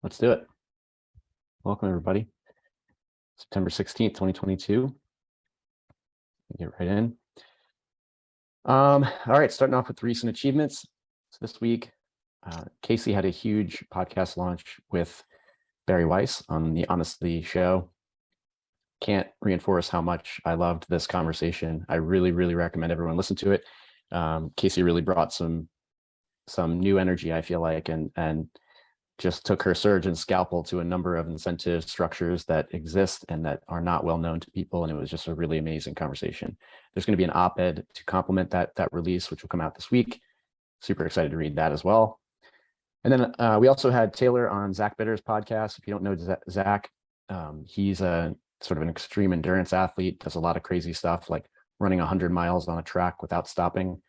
Let's do it. Welcome, everybody. September 16th, 2022. Get right in. All right, starting off with recent achievements. So this week, Casey had a huge podcast launch with Barry Weiss on the Honestly show. Can't reinforce how much I loved this conversation. I really recommend everyone listen to it. Casey really brought some new energy, I feel like, and just took her surge and scalpel to a number of incentive structures that exist and that are not well known to people. And it was just a really amazing conversation. There's going to be an op-ed to complement that release, which will come out this week. Super excited to read that as well. And then we also had Taylor on Zach Bitter's podcast. If you don't know Zach, he's a sort of an extreme endurance athlete, does a lot of crazy stuff like running 100 miles on a track without stopping.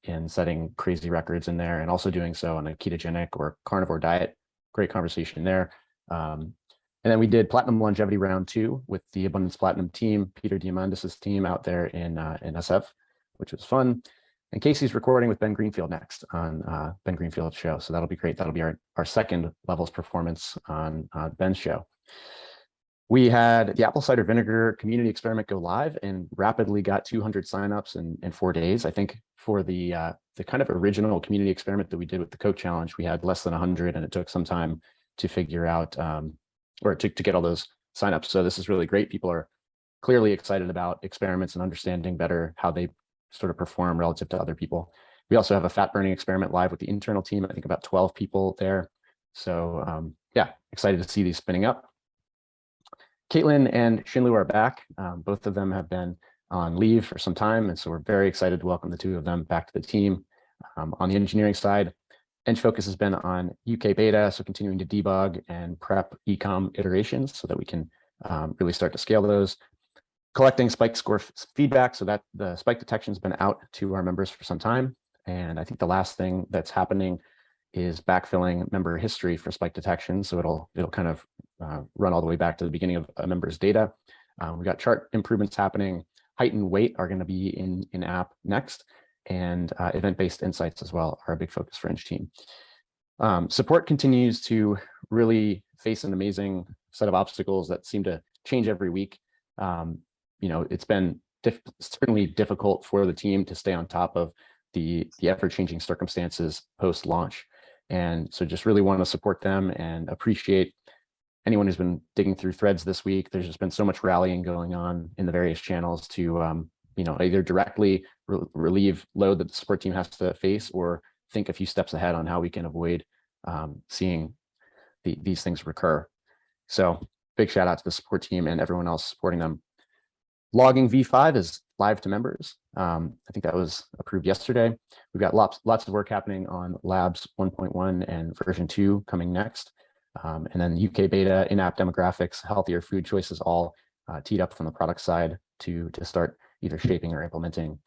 And setting crazy records in there, and also doing so on a ketogenic or carnivore diet. Great conversation there. And then we did Platinum Longevity Round 2 with the Abundance Platinum team, Peter Diamandis' team out there in SF, which was fun. And Casey's recording with Ben Greenfield next on Ben Greenfield's show. So that'll be great. That'll be our second levels performance on Ben's show. We had the apple cider vinegar community experiment go live and rapidly got 200 signups in 4 days. I think for the kind of original community experiment that we did with the Coke Challenge, we had less than 100, and it took some time to figure out or to get all those signups. So this is really great. People are clearly excited about experiments and understanding better how they sort of perform relative to other people. We also have a fat burning experiment live with the internal team. I think about 12 people there. So yeah, excited to see these spinning up. Caitlin and Shinlu are back. Both of them have been on leave for some time, and so we're very excited to welcome the two of them back to the team. On the engineering side, Eng focus has been on UK beta, so continuing to debug and prep ecom iterations so that we can really start to scale those. Collecting spike score feedback so that the spike detection has been out to our members for some time. And I think the last thing that's happening is backfilling member history for spike detection. So it'll kind of run all the way back to the beginning of a member's data. We've got chart improvements happening. Height and weight are going to be in app next, and event-based insights as well are a big focus for Eng team. Support continues to really face an amazing set of obstacles that seem to change every week. It's been certainly difficult for the team to stay on top of the ever-changing circumstances post-launch. And so just really want to support them and appreciate anyone who's been digging through threads this week. There's just been so much rallying going on in the various channels to, either directly relieve load that the support team has to face or think a few steps ahead on how we can avoid seeing these things recur. So big shout out to the support team and everyone else supporting them. Logging V5 is live to members. I think that was approved yesterday. We've got lots of work happening on Labs 1.1 and version 2 coming next. And then UK beta, in-app demographics, healthier food choices, all teed up from the product side to start either shaping or implementing.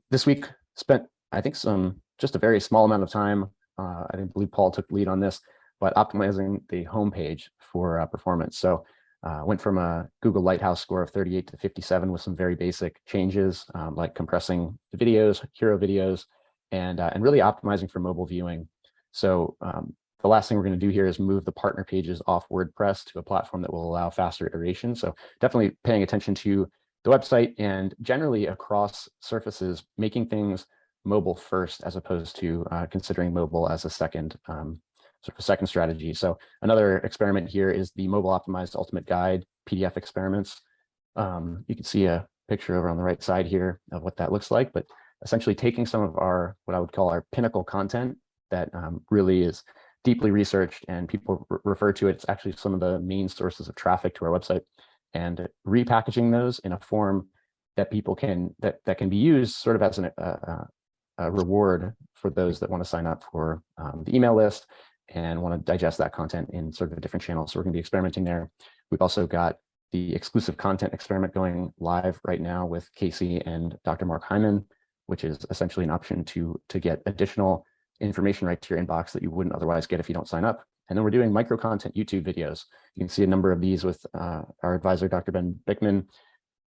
This week spent, I think, just a very small amount of time. I believe Paul took the lead on this, but optimizing the homepage for performance. So went from a Google Lighthouse score of 38 to 57 with some very basic changes, like compressing the videos, hero videos, and really optimizing for mobile viewing. So the last thing we're going to do here is move the partner pages off WordPress to a platform that will allow faster iteration. So definitely paying attention to the website and generally across surfaces, making things mobile first as opposed to considering mobile as a second strategy. So another experiment here is the mobile optimized ultimate guide PDF experiments. You can see a picture over on the right side here of what that looks like, but essentially taking some of our, what I would call our pinnacle content that really is deeply researched and people refer to it. It's actually some of the main sources of traffic to our website, and repackaging those in a form that people can, that can be used sort of as a reward for those that want to sign up for the email list and want to digest that content in sort of a different channel. So we're going to be experimenting there. We've also got the exclusive content experiment going live right now with Casey and Dr. Mark Hyman, which is essentially an option to get additional information right to your inbox that you wouldn't otherwise get if you don't sign up. And then we're doing micro content YouTube videos. You can see a number of these with our advisor, Dr. Ben Bickman,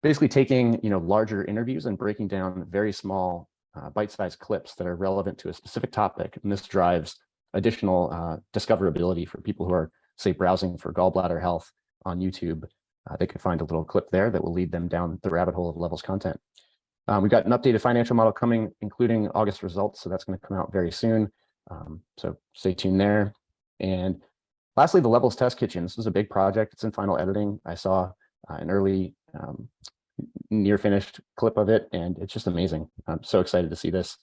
basically taking larger interviews and breaking down very small bite-sized clips that are relevant to a specific topic. And this drives additional discoverability for people who are, say, browsing for gallbladder health on YouTube. They can find a little clip there that will lead them down the rabbit hole of Levels content. We've got an updated financial model coming, including August results, so that's going to come out very soon. So stay tuned there. And lastly, the Levels test kitchen. This was a big project. It's in final editing. I saw an early near finished clip of it, and it's just amazing. I'm so excited to see this.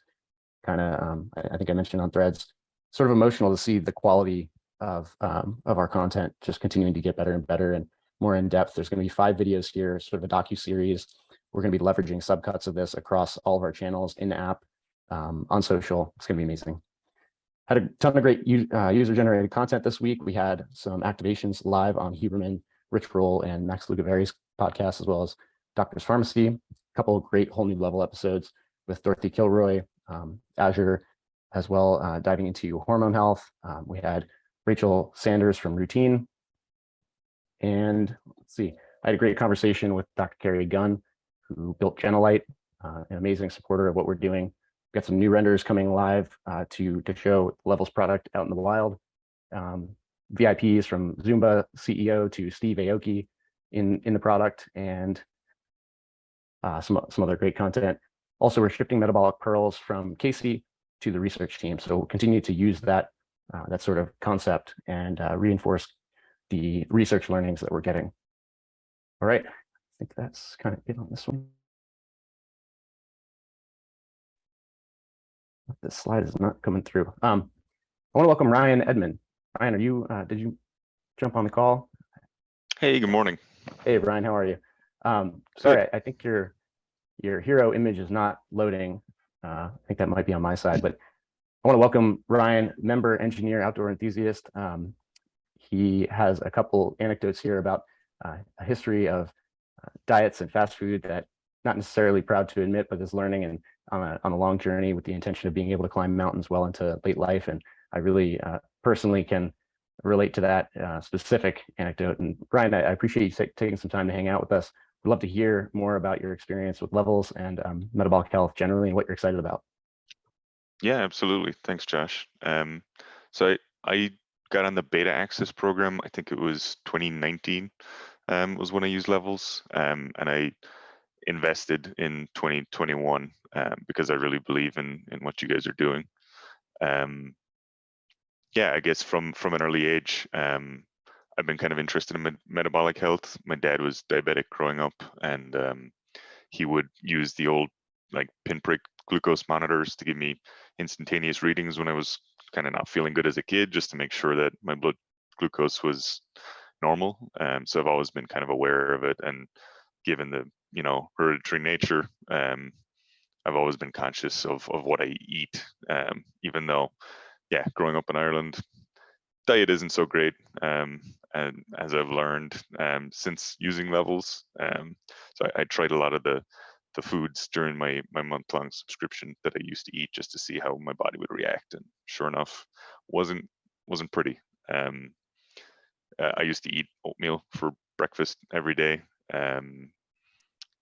Kind of, I think I mentioned on Threads, sort of emotional to see the quality of our content just continuing to get better and better and more in depth. There's going to be 5 videos here, sort of a docu-series. We're going to be leveraging subcuts of this across all of our channels, in the app, on social. It's going to be amazing. Had a ton of great user-generated content this week. We had some activations live on Huberman, Rich Roll, and Max Lugaveri's podcast, as well as Doctor's Pharmacy. A couple of great whole new level episodes with Dorothy Kilroy, Azure, as well, diving into hormone health. We had Rachel Sanders from Routine. And let's see, I had a great conversation with Dr. Carrie Gunn, who built Genolite, an amazing supporter of what we're doing. We've got some new renders coming live to show Levels product out in the wild. VIPs from Zumba CEO to Steve Aoki in the product, and some other great content. Also, we're shifting metabolic pearls from Casey to the research team. So we'll continue to use that sort of concept and reinforce the research learnings that we're getting. All right, I think that's kind of it on this one. This slide is not coming through. I want to welcome Rian Edman. Ryan, are you? Did you jump on the call? Hey, good morning. Hey, Brian, how are you? Sorry, I think your hero image is not loading. I think that might be on my side, but I want to welcome Ryan, member, engineer, outdoor enthusiast. He has a couple anecdotes here about a history of diets and fast food that not necessarily proud to admit, but is learning and on a long journey with the intention of being able to climb mountains well into late life. And I really personally can relate to that specific anecdote. And Brian, I appreciate you taking some time to hang out with us. We'd love to hear more about your experience with Levels and metabolic health generally and what you're excited about. Yeah, absolutely. Thanks, Josh. So I got on the beta access program. I think it was 2019 was when I used Levels, and I invested in 2021 because I really believe in what you guys are doing. Yeah, I guess from an early age, I've been kind of interested in metabolic health. My dad was diabetic growing up, and he would use the old like pinprick glucose monitors to give me instantaneous readings when I was kind of not feeling good as a kid, just to make sure that my blood glucose was normal. So I've always been kind of aware of it, and given the hereditary nature, I've always been conscious of what I eat, even though, yeah, growing up in Ireland, diet isn't so great, and as I've learned since using Levels, so I tried a lot of the foods during my month-long subscription that I used to eat just to see how my body would react, and sure enough, wasn't pretty. I used to eat oatmeal for breakfast every day.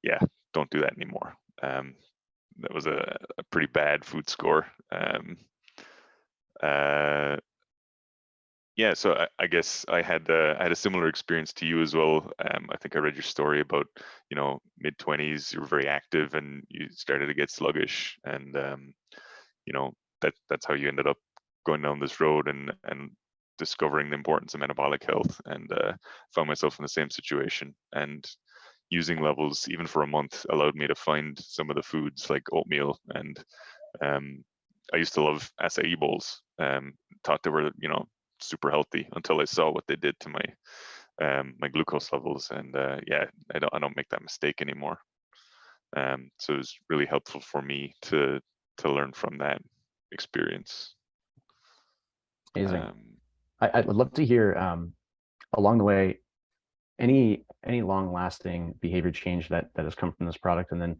Yeah, don't do that anymore. That was a pretty bad food score. Yeah, so I guess I had a similar experience to you as well. I think I read your story about mid-20s, you were very active and you started to get sluggish, and that's how you ended up going down this road and discovering the importance of metabolic health, and found myself in the same situation. And using Levels even for a month allowed me to find some of the foods like oatmeal, and I used to love acai bowls. Thought they were super healthy until I saw what they did to my glucose levels, and yeah, I don't make that mistake anymore. So it was really helpful for me to learn from that experience. Amazing. I would love to hear along the way any long-lasting behavior change that has come from this product, and then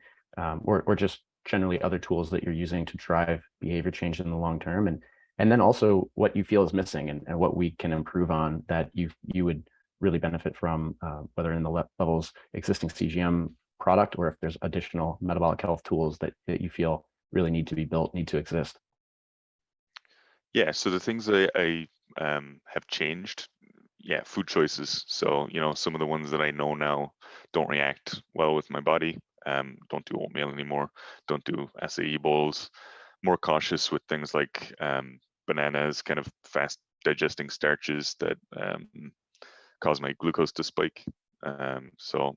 or just generally other tools that you're using to drive behavior change in the long term, and then also what you feel is missing and what we can improve on that you would really benefit from, whether in the Levels existing CGM product or if there's additional metabolic health tools that you feel really need to be built, need to exist. Yeah, so the things that I have changed, yeah, food choices. So, some of the ones that I know now don't react well with my body. Don't do oatmeal anymore. Don't do acai bowls. More cautious with things like bananas, kind of fast digesting starches that cause my glucose to spike. So,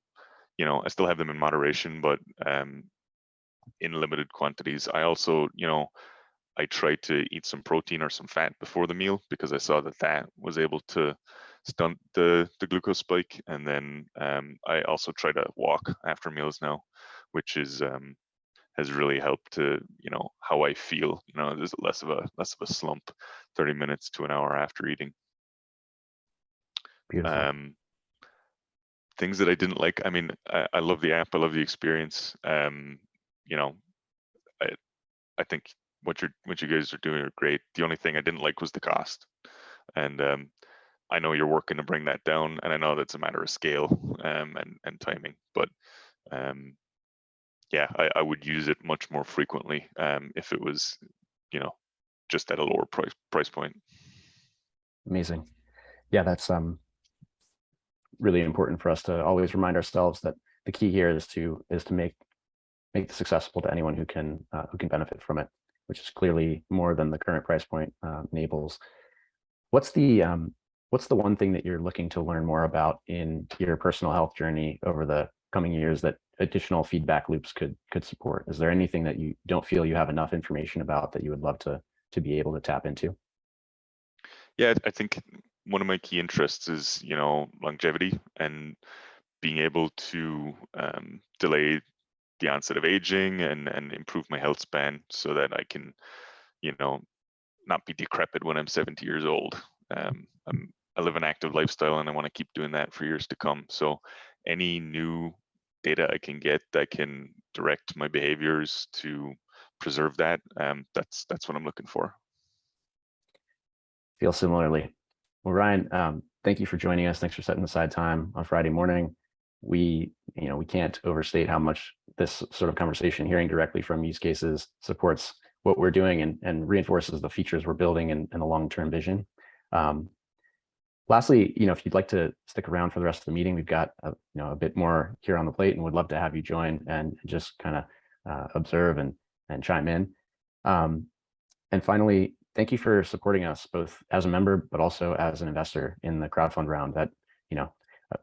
I still have them in moderation, but in limited quantities. I also, I tried to eat some protein or some fat before the meal because I saw that that was able to stunt the glucose spike. And then I also try to walk after meals now, which is has really helped to how I feel. There's less of a slump, 30 minutes to an hour after eating. Beautiful. Um, things that I didn't like. I mean, I love the app. I love the experience. You know, I, I think what you guys are doing are great. The only thing I didn't like was the cost, and I know you're working to bring that down, and I know that's a matter of scale and timing. But um, yeah, I would use it much more frequently if it was, you know, just at a lower price point. Amazing. Yeah, that's really important for us to always remind ourselves that the key here is to make this accessible to anyone who can benefit from it, which is clearly more than the current price point enables. What's the one thing that you're looking to learn more about in your personal health journey over the coming years that additional feedback loops could support? Is there anything that you don't feel you have enough information about that you would love to be able to tap into? Yeah, I think one of my key interests is, longevity and being able to delay the onset of aging and improve my health span so that I can, you know, not be decrepit when I'm 70 years old. I live an active lifestyle and I want to keep doing that for years to come. So any new data I can get that can direct my behaviors to preserve that, that's what I'm looking for. Feel similarly. Well, Ryan, thank you for joining us. Thanks for setting aside time on Friday morning. We can't overstate how much this sort of conversation, hearing directly from use cases, supports what we're doing and reinforces the features we're building and the long-term vision. Lastly, if you'd like to stick around for the rest of the meeting, we've got a bit more here on the plate, and would love to have you join and just kind of observe and chime in. And finally, thank you for supporting us both as a member, but also as an investor in the crowdfund round. That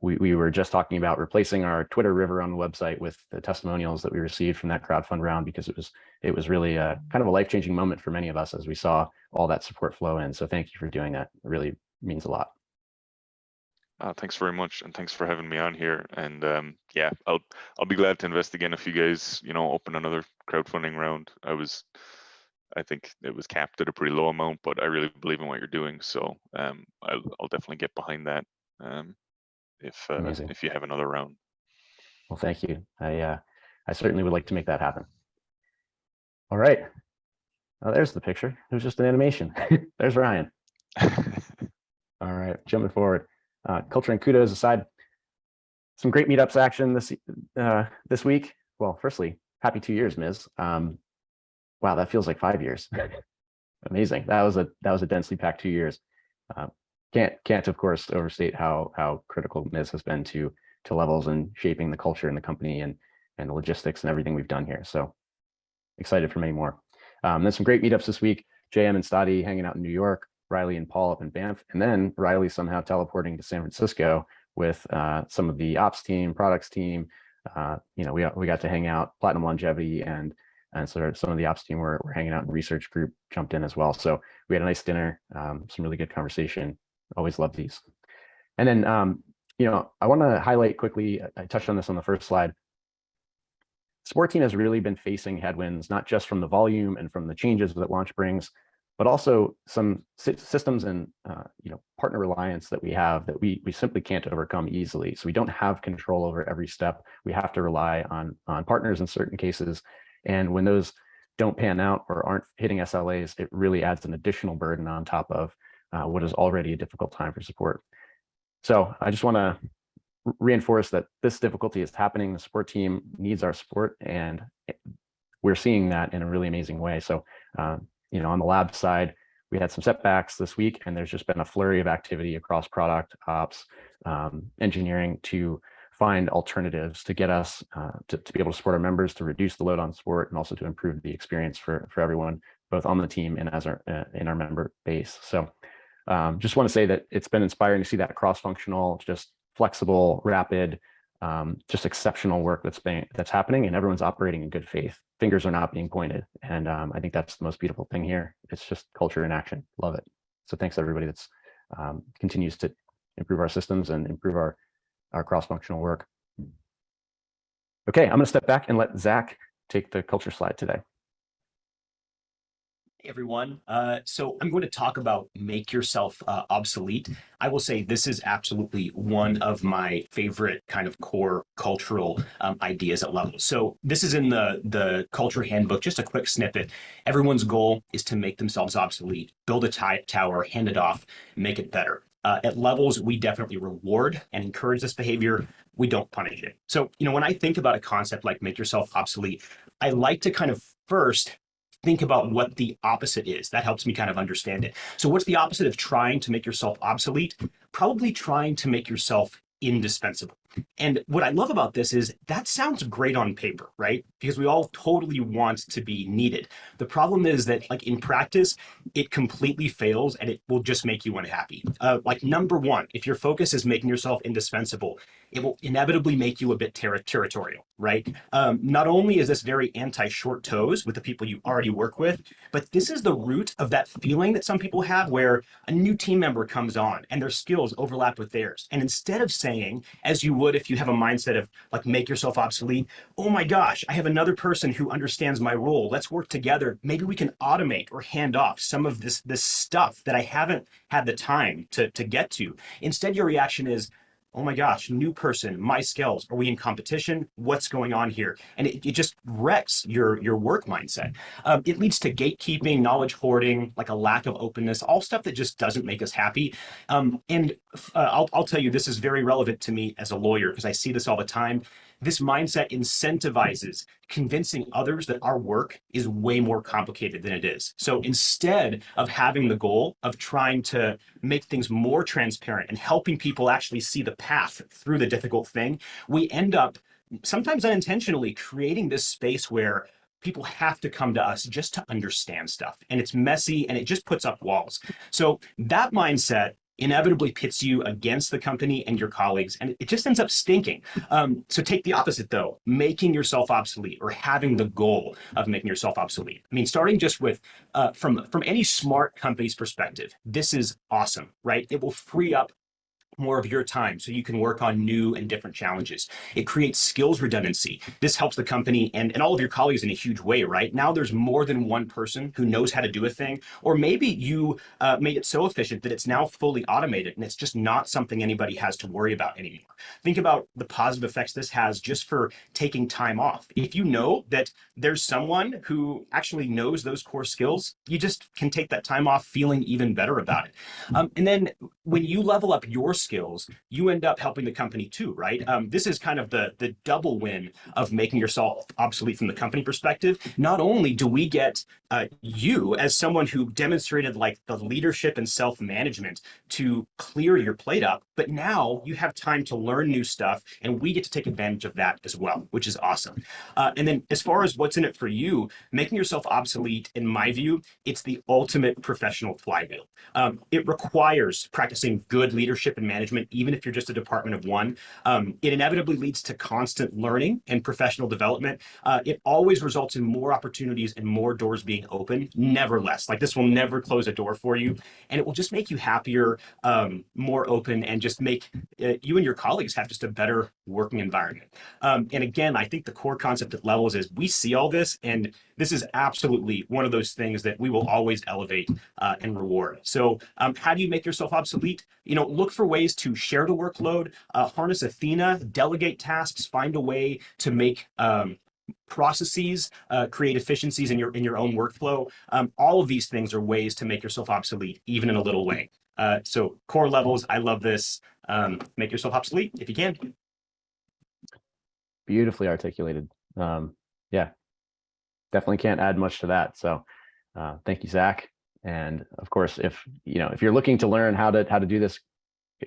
we were just talking about replacing our Twitter river on the website with the testimonials that we received from that crowdfund round, because it was really a kind of a life-changing moment for many of us as we saw all that support flow in. So thank you for doing that. It really means a lot. Thanks very much, and thanks for having me on here. And yeah, I'll be glad to invest again if you guys, open another crowdfunding round. I think it was capped at a pretty low amount, but I really believe in what you're doing. So I'll definitely get behind that Amazing. if you have another round. Well, thank you. I certainly would like to make that happen. All right. Oh, there's the picture. It was just an animation. There's Ryan. All right, jumping forward. Culture and kudos aside, some great meetups action this week. Well, firstly, happy 2 years, Ms. Wow, that feels like 5 years. Amazing. That was a densely packed 2 years. Can't of course overstate how critical Ms. has been to Levels and shaping the culture in the company and the logistics and everything we've done here. So excited for many more. There's some great meetups this week. JM and Stadi hanging out in New York, Riley and Paul up in Banff, and then Riley somehow teleporting to San Francisco with some of the ops team, products team. We got to hang out. Platinum Longevity and sort of some of the ops team were hanging out, and research group jumped in as well. So we had a nice dinner, some really good conversation. Always love these. And then I want to highlight quickly, I touched on this on the first slide. Support team has really been facing headwinds, not just from the volume and from the changes that launch brings, but also some systems and partner reliance that we have that we simply can't overcome easily. So we don't have control over every step. We have to rely on partners in certain cases. And when those don't pan out or aren't hitting SLAs, it really adds an additional burden on top of what is already a difficult time for support. So I just want to reinforce that this difficulty is happening. The support team needs our support, and we're seeing that in a really amazing way. So, on the lab side, we had some setbacks this week, and there's just been a flurry of activity across product ops, engineering to find alternatives to get us to be able to support our members, to reduce the load on support, and also to improve the experience for everyone, both on the team and as our in our member base. So just want to say that it's been inspiring to see that cross-functional, just flexible, rapid, just exceptional work that's happening, and everyone's operating in good faith. Fingers are not being pointed, and I think that's the most beautiful thing here. It's just culture in action. Love it. So thanks everybody that's continues to improve our systems and improve our cross-functional work. Okay, I'm going to step back and let Zach take the culture slide today. Hey everyone. So I'm going to talk about make yourself obsolete. I will say this is absolutely one of my favorite kind of core cultural ideas at Level. So this is in the culture handbook, just a quick snippet. Everyone's goal is to make themselves obsolete, build a tower, hand it off, make it better. At Levels, we definitely reward and encourage this behavior. We don't punish it. So, when I think about a concept like make yourself obsolete, I like to kind of first think about what the opposite is. That helps me kind of understand it. So what's the opposite of trying to make yourself obsolete? Probably trying to make yourself indispensable. And what I love about this is that sounds great on paper, right? Because we all totally want to be needed. The problem is that like in practice, it completely fails and it will just make you unhappy. Like number one, if your focus is making yourself indispensable, it will inevitably make you a bit territorial, right? Not only is this very anti-short toes with the people you already work with, but this is the root of that feeling that some people have where a new team member comes on and their skills overlap with theirs. And instead of saying, as you would if you have a mindset of like make yourself obsolete, oh my gosh, I have another person who understands my role. Let's work together. Maybe we can automate or hand off some of this stuff that I haven't had the time to get to. Instead, your reaction is, oh my gosh, new person, my skills. Are we in competition? What's going on here? And it just wrecks your work mindset. It leads to gatekeeping, knowledge hoarding, like a lack of openness, all stuff that just doesn't make us happy. I'll tell you, this is very relevant to me as a lawyer because I see this all the time. This mindset incentivizes convincing others that our work is way more complicated than it is. So instead of having the goal of trying to make things more transparent and helping people actually see the path through the difficult thing, we end up sometimes unintentionally creating this space where people have to come to us just to understand stuff. And it's messy and it just puts up walls. So that mindset inevitably pits you against the company and your colleagues, and it just ends up stinking. So take the opposite though, making yourself obsolete or having the goal of making yourself obsolete. I mean, starting just with, from any smart company's perspective, this is awesome, right? It will free up more of your time so you can work on new and different challenges. It creates skills redundancy. This helps the company and all of your colleagues in a huge way, right? Now there's more than one person who knows how to do a thing, or maybe you made it so efficient that it's now fully automated and it's just not something anybody has to worry about anymore. Think about the positive effects this has just for taking time off. If you know that there's someone who actually knows those core skills, you just can take that time off feeling even better about it. And then when you level up your skills, you end up helping the company too, right? This is kind of the double win of making yourself obsolete from the company perspective. Not only do we get you as someone who demonstrated like the leadership and self-management to clear your plate up, but now you have time to learn new stuff and we get to take advantage of that as well, which is awesome. And then as far as what's in it for you, making yourself obsolete, in my view, it's the ultimate professional flywheel. It requires practicing good leadership and management, even if you're just a department of one. It inevitably leads to constant learning and professional development. It always results in more opportunities and more doors being open, never less. Like this will never close a door for you. And it will just make you happier, more open, and just make you and your colleagues have just a better working environment. And again, I think the core concept at Levels is we see all this, and this is absolutely one of those things that we will always elevate and reward. So how do you make yourself obsolete? Look for ways to share the workload, harness Athena, delegate tasks, find a way to make processes, create efficiencies in your own workflow. All of these things are ways to make yourself obsolete, even in a little way. So core Levels, I love this. Make yourself obsolete if you can. Beautifully articulated. Yeah, definitely can't add much to that. So thank you, Zach. And of course, if you're looking to learn how to do this,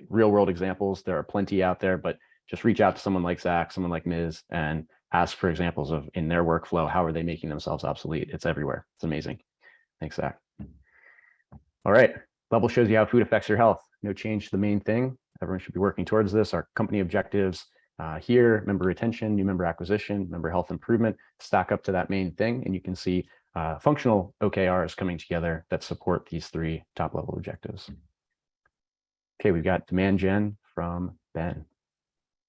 real world examples, there are plenty out there, but just reach out to someone like Zach, someone like Ms., and ask for examples of in their workflow, how are they making themselves obsolete? It's everywhere. It's amazing. Thanks, Zach. All right. Level shows you how food affects your health. No change to the main thing. Everyone should be working towards this. Our company objectives here, member retention, new member acquisition, member health improvement, stack up to that main thing. And you can see functional OKRs coming together that support these 3 top level objectives. Okay, we've got demand gen from Ben.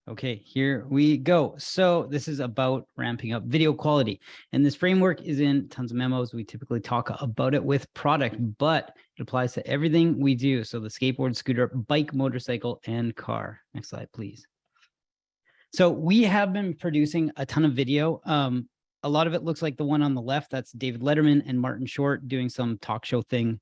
Okay, here we go. So this is about ramping up video quality. And this framework is in tons of memos. We typically talk about it with product, but it applies to everything we do. So the skateboard, scooter, bike, motorcycle, and car. Next slide, please. So we have been producing a ton of video. A lot of it looks like the one on the left. That's David Letterman and Martin Short doing some talk show thing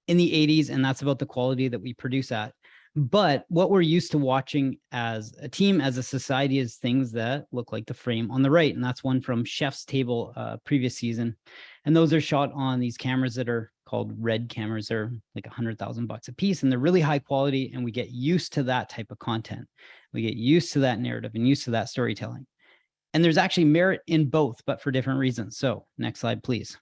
in the 80s. And that's about the quality that we produce at. But what we're used to watching as a team, as a society, is things that look like the frame on the right. And that's one from Chef's Table previous season. And those are shot on these cameras that are called Red cameras. They're like $100,000 a piece, and they're really high quality. And we get used to that type of content. We get used to that narrative and used to that storytelling. And there's actually merit in both, but for different reasons. So next slide, please.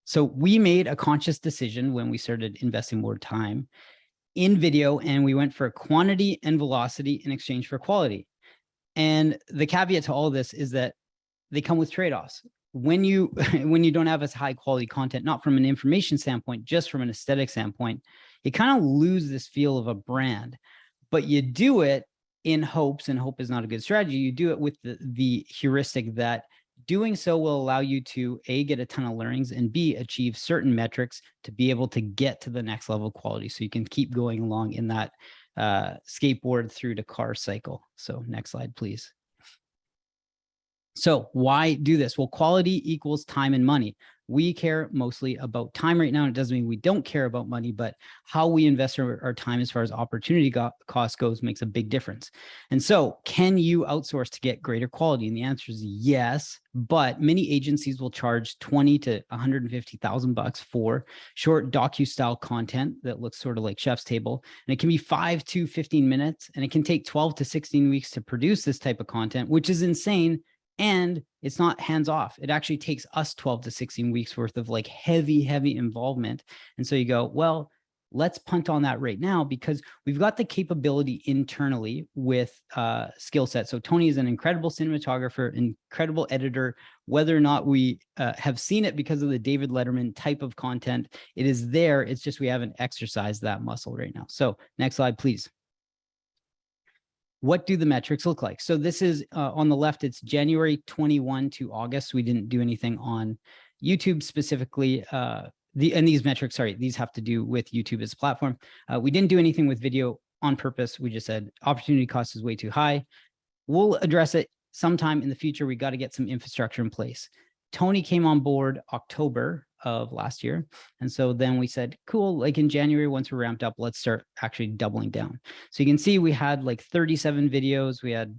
So we made a conscious decision when we started investing more time in video, and we went for quantity and velocity in exchange for quality. And the caveat to all of this is that they come with trade-offs. When you don't have as high quality content, not from an information standpoint, just from an aesthetic standpoint, you kind of lose this feel of a brand. But you do it in hopes, and hope is not a good strategy. You do it with the heuristic that doing so will allow you to A, get a ton of learnings, and B, achieve certain metrics to be able to get to the next level of quality. So you can keep going along in that skateboard through to car cycle. So next slide, please. So why do this? Well, quality equals time and money. We care mostly about time right now. It doesn't mean we don't care about money, but how we invest our time as far as opportunity cost goes makes a big difference. And so can you outsource to get greater quality? And the answer is yes, but many agencies will charge $20,000 to $150,000 for short docu-style content that looks sort of like Chef's Table. And it can be 5 to 15 minutes, and it can take 12 to 16 weeks to produce this type of content, which is insane. And it's not hands off. It actually takes us 12 to 16 weeks worth of like heavy involvement. And so you go, well, let's punt on that right now because we've got the capability internally with skill set. So Tony is an incredible cinematographer, incredible editor. Whether or not we have seen it because of the David Letterman type of content, it is there. It's just we haven't exercised that muscle right now. So next slide, please. What do the metrics look like? So this is on the left, it's January 21 to August. We didn't do anything on YouTube specifically. And these metrics, sorry, these have to do with YouTube as a platform. We didn't do anything with video on purpose. We just said opportunity cost is way too high. We'll address it sometime in the future. We got to get some infrastructure in place. Tony came on board October of last year. And so then we said, cool, like in January, once we're ramped up, let's start actually doubling down. So you can see we had like 37 videos. We had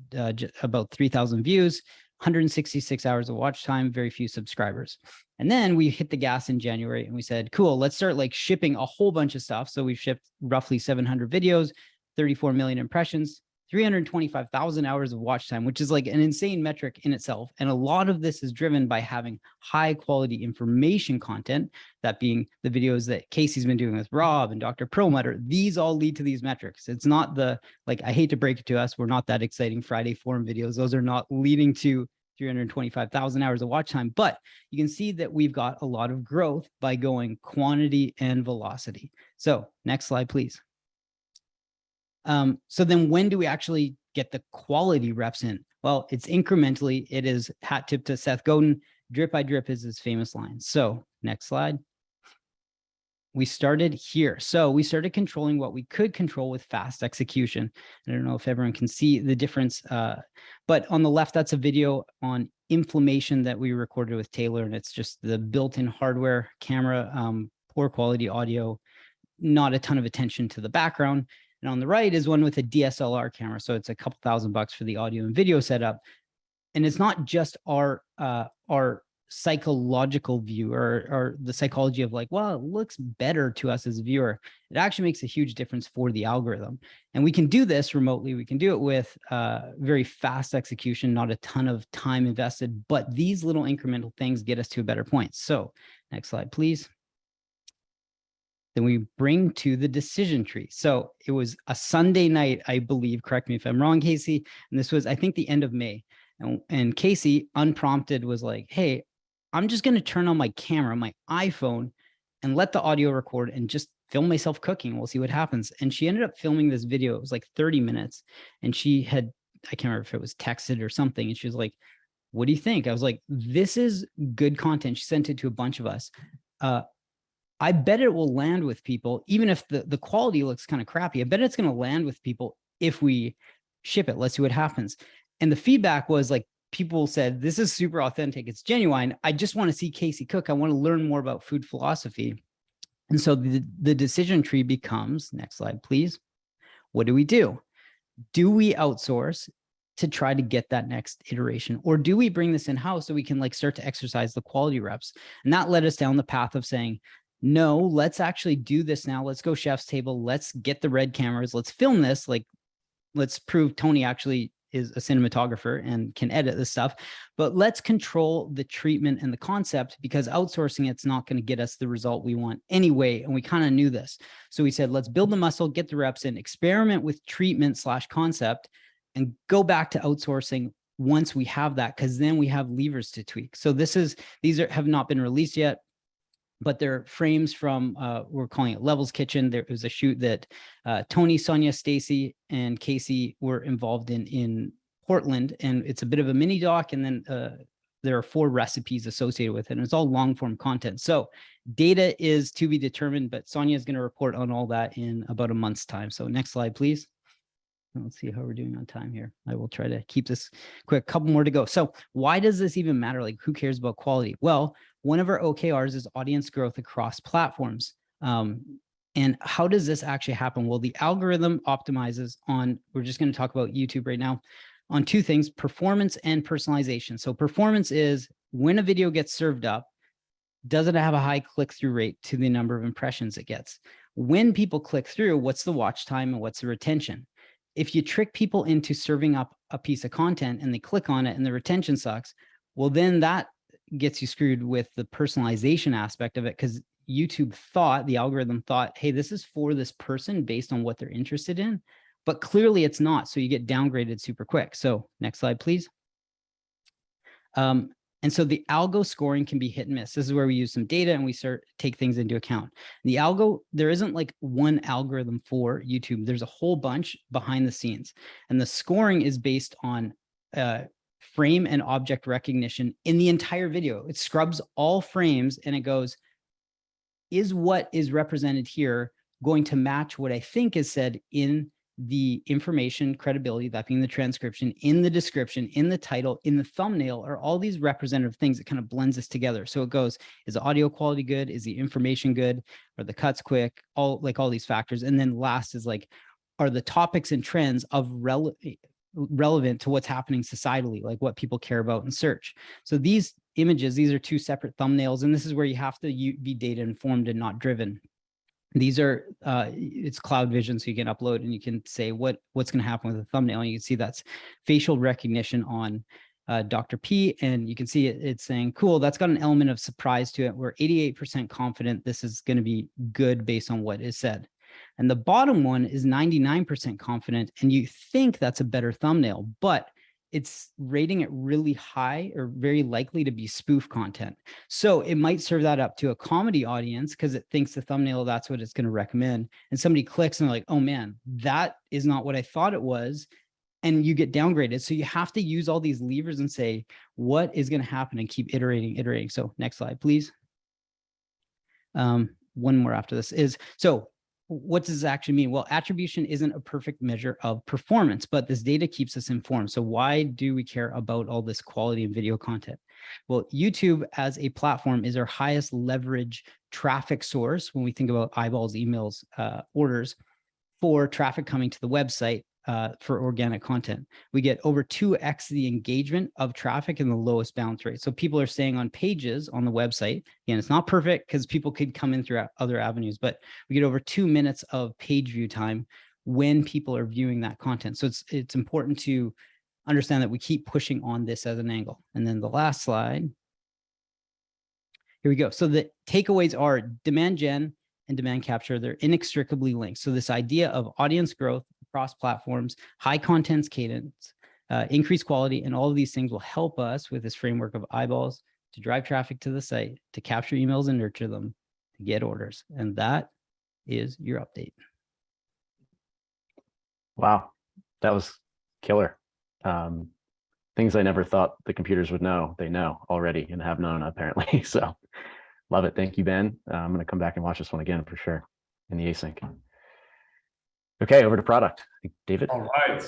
about 3,000 views, 166 hours of watch time, very few subscribers. And then we hit the gas in January and we said, cool, let's start like shipping a whole bunch of stuff. So we've shipped roughly 700 videos, 34 million impressions, 325,000 hours of watch time, which is like an insane metric in itself. And a lot of this is driven by having high quality information content, that being the videos that Casey's been doing with Rob and Dr. Perlmutter. These all lead to these metrics. It's not the, like, I hate to break it to us, we're not that exciting Friday forum videos. Those are not leading to 325,000 hours of watch time, but you can see that we've got a lot of growth by going quantity and velocity. So next slide, please. So then when do we actually get the quality reps in? Well, it's incrementally. It is hat tip to Seth Godin. Drip by drip is his famous line. So next slide. We started here. So we started controlling what we could control with fast execution. I don't know if everyone can see the difference, but on the left, that's a video on inflammation that we recorded with Taylor. And it's just the built-in hardware camera, poor quality audio, not a ton of attention to the background. And on the right is one with a DSLR camera. So it's a couple $1,000 for the audio and video setup. And it's not just our psychological view or the psychology of like, well, it looks better to us as a viewer. It actually makes a huge difference for the algorithm. And we can do this remotely. We can do it with very fast execution, not a ton of time invested, but these little incremental things get us to a better point. So next slide, please. Then we bring to the decision tree. So it was a Sunday night, I believe, correct me if I'm wrong, Casey. And this was, I think, the end of May. And Casey, unprompted, was like, hey, I'm just going to turn on my camera, my iPhone, and let the audio record and just film myself cooking. We'll see what happens. And she ended up filming this video. It was like 30 minutes. And she had, I can't remember if it was texted or something. And she was like, what do you think? I was like, this is good content. She sent it to a bunch of us. I bet it will land with people, even if the quality looks kind of crappy. I bet it's going to land with people if we ship it. Let's see what happens. And the feedback was like, people said, this is super authentic. It's genuine. I just want to see Casey cook. I want to learn more about food philosophy. And so the decision tree becomes, next slide, please. What do we do? Do we outsource to try to get that next iteration? Or do we bring this in-house so we can like start to exercise the quality reps? And that led us down the path of saying, no, let's actually do this now. Let's go chef's table. Let's get the red cameras. Let's film this. Like, let's prove Tony actually is a cinematographer and can edit this stuff, but let's control the treatment and the concept, because outsourcing it's not going to get us the result we want anyway. And we kind of knew this. So we said, let's build the muscle, get the reps in, experiment with treatment / concept, and go back to outsourcing once we have that, because then we have levers to tweak. So these have not been released yet, but they're frames from, we're calling it Levels Kitchen. There was a shoot that Tony, Sonia, Stacy, and Casey were involved in Portland. And it's a bit of a mini doc. And then there are 4 recipes associated with it. And it's all long form content. So data is to be determined, but Sonia is going to report on all that in about a month's time. So next slide, please. Let's see how we're doing on time here. I will try to keep this quick. Couple more to go. So why does this even matter? Like, who cares about quality? Well, one of our OKRs is audience growth across platforms. And how does this actually happen? Well, the algorithm optimizes on, we're just going to talk about YouTube right now, on 2 things, performance and personalization. So performance is when a video gets served up, does it have a high click-through rate to the number of impressions it gets? When people click through, what's the watch time and what's the retention? If you trick people into serving up a piece of content and they click on it and the retention sucks, well, then that gets you screwed with the personalization aspect of it, because YouTube thought, the algorithm thought, hey, this is for this person based on what they're interested in, but clearly it's not. So you get downgraded super quick. So next slide, please. And so the algo scoring can be hit and miss. This is where we use some data and we start take things into account. The algo, there isn't like one algorithm for YouTube. There's a whole bunch behind the scenes. And the scoring is based on frame and object recognition in the entire video. It scrubs all frames and it goes, is what is represented here going to match what I think is said in the information, credibility, that being the transcription, in the description, in the title, in the thumbnail, are all these representative things that kind of blends this together. So it goes, is the audio quality good? Is the information good? Are the cuts quick? All these factors. And then last is like, are the topics and trends of relevant to what's happening societally, like what people care about in search. So these images, these are 2 separate thumbnails, and this is where you have to be data informed and not driven. These are, it's cloud vision, so you can upload and you can say what's going to happen with the thumbnail. And you can see that's facial recognition on Dr. P, and you can see it's saying, cool, that's got an element of surprise to it. We're 88% confident this is going to be good based on what is said. And the bottom one is 99% confident, and you think that's a better thumbnail, but it's rating it really high or very likely to be spoof content. So it might serve that up to a comedy audience because it thinks the thumbnail, that's what it's going to recommend. And somebody clicks and they're like, oh man, that is not what I thought it was. And you get downgraded. So you have to use all these levers and say, what is going to happen, and keep iterating. So next slide, please. One more after this is, so what does this actually mean? Well, attribution isn't a perfect measure of performance, but this data keeps us informed. So why do we care about all this quality and video content? Well, YouTube as a platform is our highest leverage traffic source when we think about eyeballs, emails, orders for traffic coming to the website for organic content. We get over 2x the engagement of traffic and the lowest bounce rate. So people are staying on pages on the website. Again, it's not perfect because people could come in through other avenues, but we get over 2 minutes of page view time when people are viewing that content. So it's important to understand that we keep pushing on this as an angle. And then the last slide. Here we go. So the takeaways are demand gen and demand capture. They're inextricably linked. So this idea of audience growth across platforms, high contents cadence, increased quality, and all of these things will help us with this framework of eyeballs to drive traffic to the site, to capture emails and nurture them, to get orders. And that is your update. Wow, that was killer. Things I never thought the computers would know, they know already and have known apparently. So love it. Thank you, Ben. I'm going to come back and watch this one again for sure in the async. Okay, over to product. David. All right.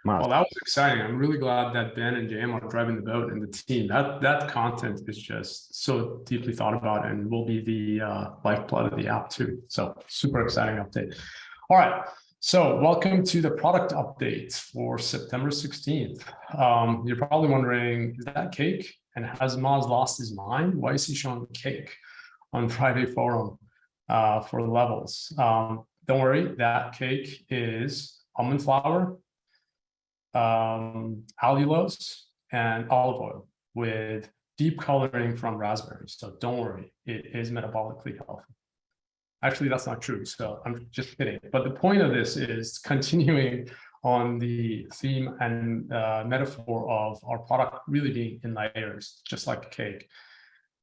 Well, that was exciting. I'm really glad that Ben and JM are driving the boat and the team. That content is just so deeply thought about and will be the lifeblood of the app too. So super exciting update. All right. So welcome to the product update for September 16th. You're probably wondering, is that cake? And has Maz lost his mind? Why is he showing cake on Friday forum for levels? Don't worry, that cake is almond flour, allulose, and olive oil with deep coloring from raspberries. So don't worry, it is metabolically healthy. Actually, that's not true. So I'm just kidding. But the point of this is continuing on the theme and metaphor of our product really being in layers, just like a cake.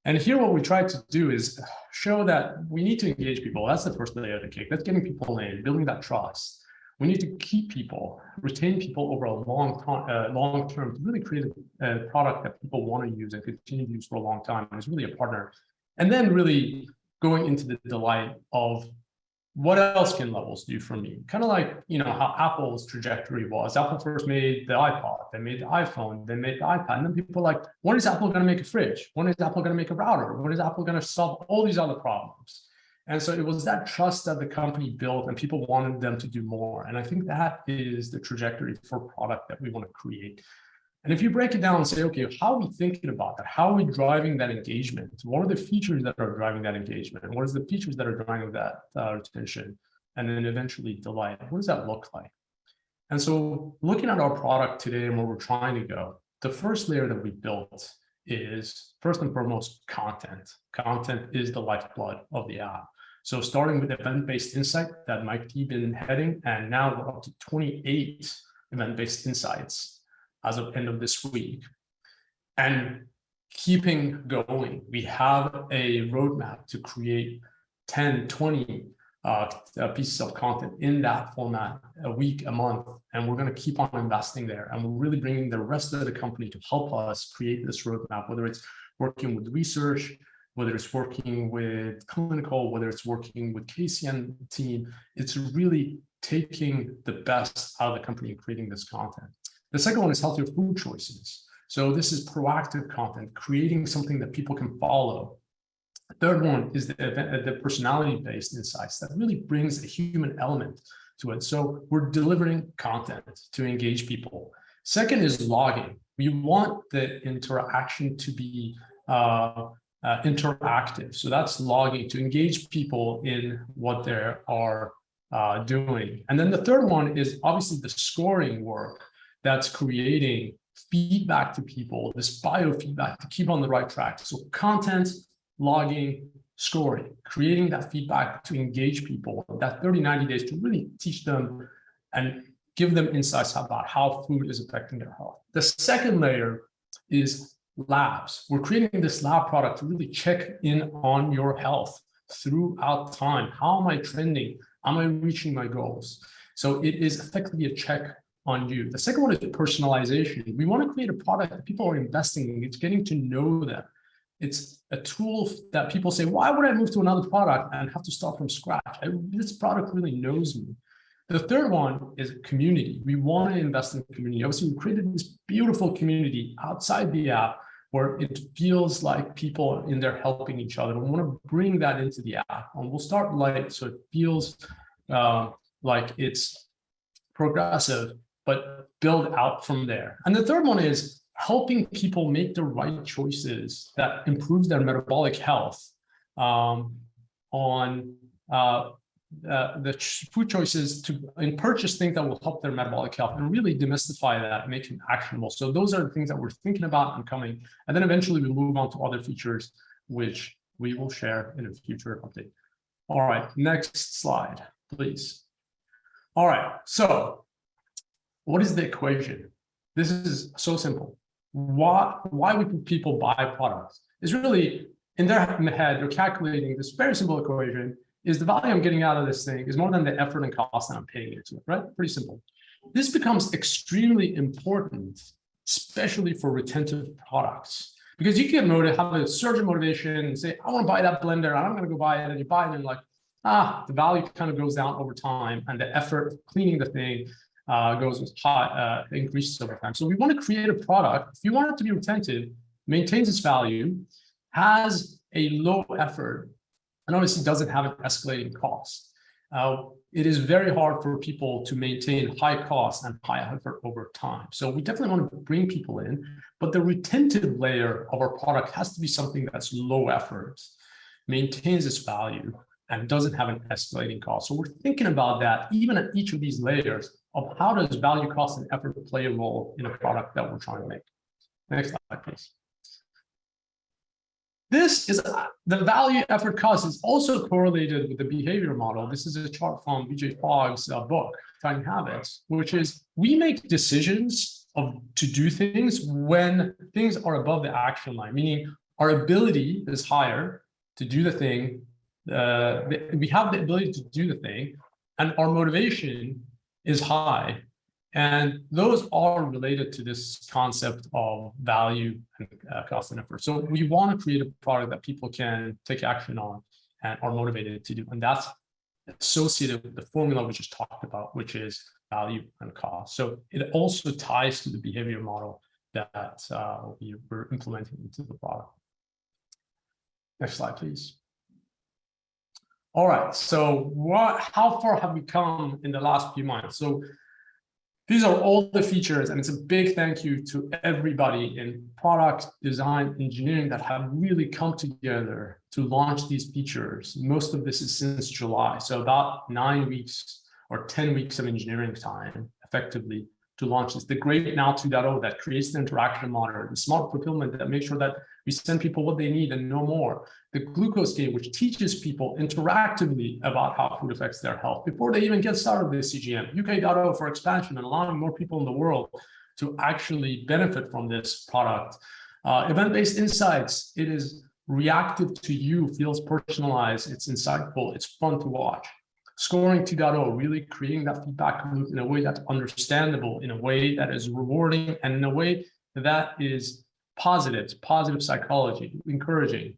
And here what we try to do is show that we need to engage people. That's the first layer of the cake. That's getting people in, building that trust. We need to keep people, retain people over a long term to really create a product that people want to use and continue to use for a long time. And it's really a partner. And then really going into the delight of what else can levels do for me? Kind of like, you know, how Apple's trajectory was. Apple first made the iPod, they made the iPhone, they made the iPad. And then people are like, when is Apple going to make a fridge? When is Apple going to make a router? When is Apple going to solve all these other problems? And so it was that trust that the company built and people wanted them to do more. And I think that is the trajectory for product that we want to create. And if you break it down and say, okay, how are we thinking about that? How are we driving that engagement? What are the features that are driving that engagement? And what are the features that are driving that retention? And then eventually delight. What does that look like? And so looking at our product today and where we're trying to go, the first layer that we built is first and foremost content. Content is the lifeblood of the app. So starting with event-based insight that Mike T been heading, and now we're up to 28 event-based insights as of end of this week, and keeping going. We have a roadmap to create 10, 20 pieces of content in that format a week, a month, and we're going to keep on investing there. And we're really bringing the rest of the company to help us create this roadmap, whether it's working with research, whether it's working with clinical, whether it's working with Casey and the team. It's really taking the best out of the company and creating this content. The second one is healthier food choices. So this is proactive content, creating something that people can follow. The third one is the personality-based insights that really brings a human element to it. So we're delivering content to engage people. Second is logging. We want the interaction to be interactive. So that's logging to engage people in what they are doing. And then the third one is obviously the scoring work that's creating feedback to people, this biofeedback to keep on the right track. So content, logging, scoring, creating that feedback to engage people, that 30, 90 days to really teach them and give them insights about how food is affecting their health. The second layer is labs. We're creating this lab product to really check in on your health throughout time. How am I trending? Am I reaching my goals? So it is effectively a check on you. The second one is personalization. We want to create a product that people are investing in. It's getting to know them. It's a tool that people say, why would I move to another product and have to start from scratch? This product really knows me. The third one is community. We want to invest in community. Obviously, we created this beautiful community outside the app where it feels like people in there helping each other. We want to bring that into the app. And we'll start light so it feels like it's progressive but build out from there. And the third one is helping people make the right choices that improves their metabolic health on the food choices and purchase things that will help their metabolic health and really demystify that and make it actionable. So those are the things that we're thinking about and coming. And then eventually we move on to other features, which we will share in a future update. All right, next slide, please. All right, so what is the equation? This is so simple. Why would people buy products? Is really in their head, they're calculating this very simple equation. Is the value I'm getting out of this thing is more than the effort and cost that I'm paying into it, right? Pretty simple. This becomes extremely important, especially for retentive products, because you can have a surge of motivation and say, I want to buy that blender, I'm going to go buy it, and you buy it, and like, the value kind of goes down over time, and the effort cleaning the thing goes high, increases over time. So we want to create a product, if you want it to be retentive, maintains its value, has a low effort, and obviously doesn't have an escalating cost. It is very hard for people to maintain high cost and high effort over time. So we definitely want to bring people in, but the retentive layer of our product has to be something that's low effort, maintains its value, and doesn't have an escalating cost. So we're thinking about that even at each of these layers of how does value, cost, and effort play a role in a product that we're trying to make. Next slide, please. This is the value, effort, cost is also correlated with the behavior model. This is a chart from BJ Fogg's book, Tiny Habits, which is we make decisions to do things when things are above the action line, meaning our ability is higher to do the thing. We have the ability to do the thing, and our motivation is high. And those are related to this concept of value and cost and effort. So we want to create a product that people can take action on and are motivated to do. And that's associated with the formula we just talked about, which is value and cost. So it also ties to the behavior model that we're implementing into the product. Next slide, please. All right, so how far have we come in the last few months? So these are all the features, and it's a big thank you to everybody in product design engineering that have really come together to launch these features. Most of this is since July, so about 9 weeks or 10 weeks of engineering time effectively to launch this. The Great Now 2.0 that creates the interaction monitor, the smart fulfillment that makes sure that we send people what they need and no more. The glucose game, which teaches people interactively about how food affects their health before they even get started with CGM. UK.0 for expansion and allowing more people in the world to actually benefit from this product. Event-based insights, it is reactive to you, feels personalized, it's insightful, it's fun to watch. Scoring 2.0, really creating that feedback loop in a way that's understandable, in a way that is rewarding, and in a way that is positive psychology, encouraging.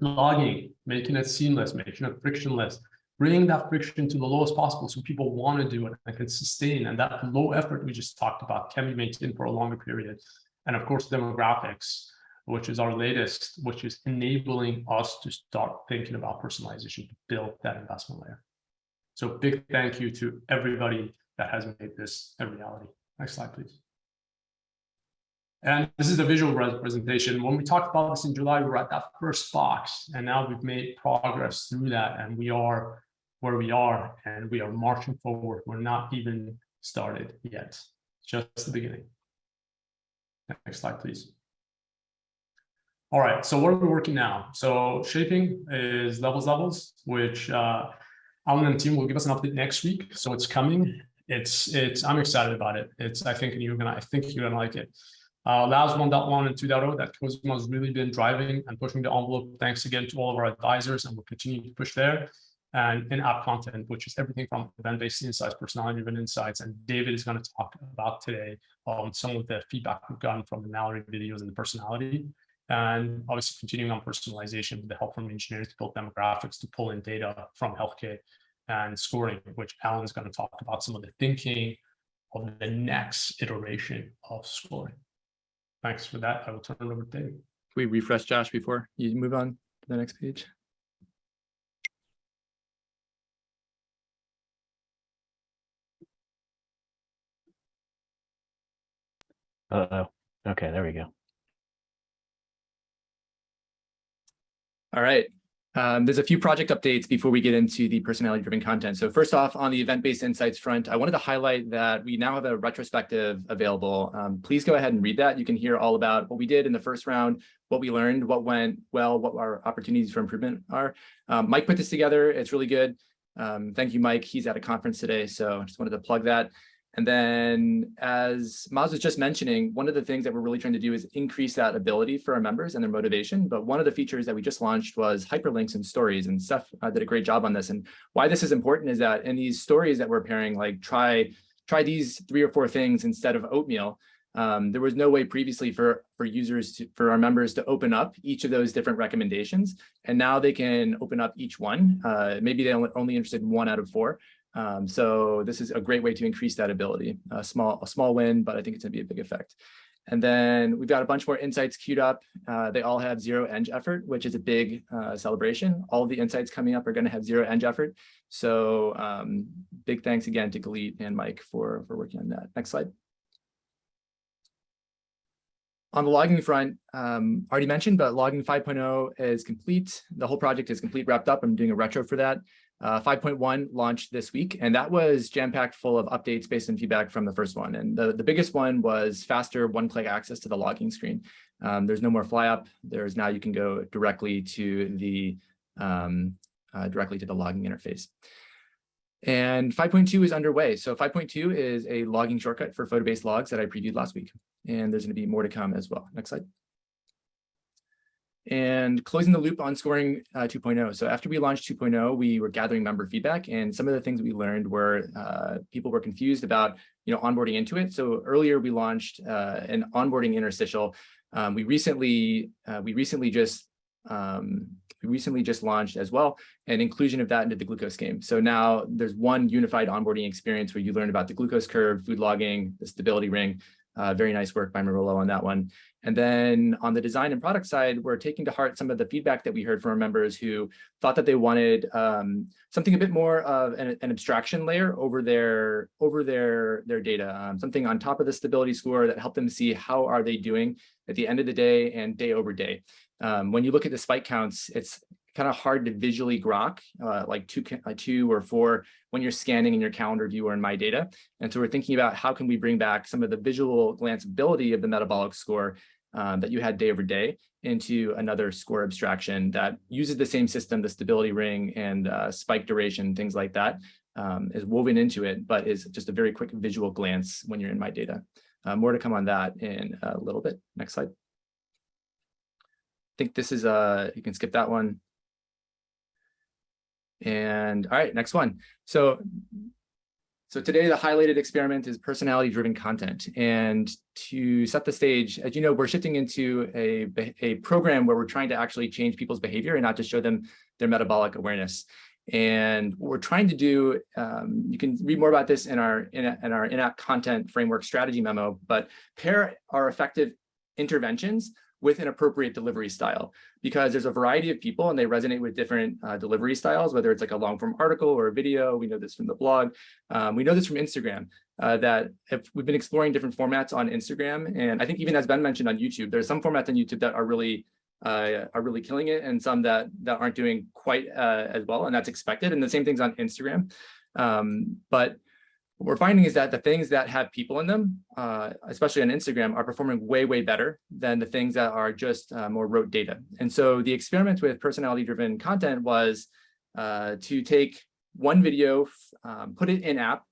Logging, making it seamless, making it frictionless, bringing that friction to the lowest possible so people want to do it and can sustain. And that low effort we just talked about can be maintained for a longer period. And of course, demographics, which is our latest, which is enabling us to start thinking about personalization to build that investment layer. So big thank you to everybody that has made this a reality. Next slide, please. And this is the visual representation. When we talked about this in July, we were at that first box, and now we've made progress through that, and we are where we are, and we are marching forward. We're not even started yet, just the beginning. Next slide, please. All right, so what are we working now? So shaping is levels, which Alan and the team will give us an update next week. So it's coming. I'm excited about it. I think you're gonna like it. Labs 1.1 and 2.0 that Cosmo has really been driving and pushing the envelope. Thanks again to all of our advisors, and we'll continue to push there. And in-app content, which is everything from event-based insights, personality-driven insights. And David is going to talk about today on some of the feedback we've gotten from the Mallory videos and the personality. And obviously continuing on personalization with the help from engineers to build demographics to pull in data from healthcare and scoring, which Alan's going to talk about some of the thinking of the next iteration of scoring. Thanks for that. I will turn it over to David. Can we refresh Josh before you move on to the next page? Uh-oh. Okay, there we go. All right. There's a few project updates before we get into the personality-driven content. So first off, on the event-based insights front, I wanted to highlight that we now have a retrospective available. Please go ahead and read that. You can hear all about what we did in the first round, what we learned, what went well, what our opportunities for improvement are. Mike put this together. It's really good. Thank you, Mike. He's at a conference today, so I just wanted to plug that. And then, as Maz was just mentioning, one of the things that we're really trying to do is increase that ability for our members and their motivation. But one of the features that we just launched was hyperlinks and stories, and Steph did a great job on this. And why this is important is that in these stories that we're pairing, like try these 3 or 4 things instead of oatmeal. There was no way previously for our members to open up each of those different recommendations, and now they can open up each one. Maybe they're only interested in 1 out of 4. So this is a great way to increase that ability. A small win, but I think it's gonna be a big effect. And then we've got a bunch more insights queued up. They all have 0 eng effort, which is a big celebration. All of the insights coming up are gonna have 0 eng effort. So big thanks again to Galit and Mike for working on that. Next slide. On the logging front, already mentioned, but logging 5.0 is complete. The whole project is complete, wrapped up. I'm doing a retro for that. 5.1 launched this week, and that was jam-packed full of updates based on feedback from the first one. And the biggest one was faster one-click access to the logging screen. There's no more fly up. There's now you can go directly to the logging interface. And 5.2 is underway. So 5.2 is a logging shortcut for photo-based logs that I previewed last week. And there's going to be more to come as well. Next slide. And closing the loop on scoring 2.0. So after we launched 2.0, we were gathering member feedback, and some of the things we learned were people were confused about onboarding into it. So earlier we launched an onboarding interstitial. We recently just launched as well an inclusion of that into the glucose game. So now there's one unified onboarding experience where you learn about the glucose curve, food logging, the stability ring. Very nice work by Marolo on that one. And then on the design and product side, we're taking to heart some of the feedback that we heard from our members who thought that they wanted something a bit more of an abstraction layer over their data, something on top of the stability score that helped them see how are they doing at the end of the day and day over day. When you look at the spike counts, it's kind of hard to visually grok like 2 or 4 when you're scanning in your calendar view or in my data. And so we're thinking about how can we bring back some of the visual glanceability of the metabolic score that you had day over day into another score abstraction that uses the same system, the stability ring and spike duration, things like that is woven into it, but is just a very quick visual glance when you're in my data. More to come on that in a little bit. Next slide. I think this is, you can skip that one. And all right, next one. So today the highlighted experiment is personality-driven content. And to set the stage, as you know, we're shifting into a program where we're trying to actually change people's behavior and not just show them their metabolic awareness. And what we're trying to do, you can read more about this in our in-app content framework strategy memo, but pair our effective interventions with an appropriate delivery style, because there's a variety of people and they resonate with different delivery styles, whether it's like a long form article or a video. We know this from the blog. We know this from Instagram, that if we've been exploring different formats on Instagram. And I think even as Ben mentioned on YouTube, there's some formats on YouTube that are really killing it and some that aren't doing quite as well, and that's expected. And the same thing's on Instagram. But what we're finding is that the things that have people in them, especially on Instagram, are performing way, way better than the things that are just more rote data. And so the experiment with personality-driven content was to take one video, put it in app,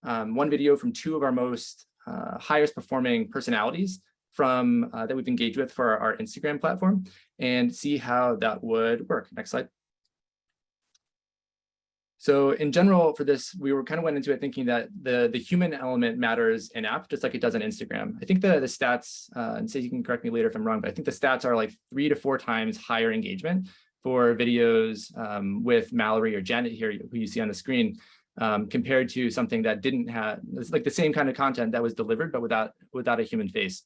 one video from 2 of our most highest performing personalities from that we've engaged with for our Instagram platform, and see how that would work. Next slide. So in general for this, we were kind of went into it thinking that the human element matters in app, just like it does on Instagram. I think the stats, and say you can correct me later if I'm wrong, but I think the stats are like 3 to 4 times higher engagement for videos with Mallory or Janet here, who you see on the screen, compared to something that didn't have, it's like the same kind of content that was delivered, but without a human face.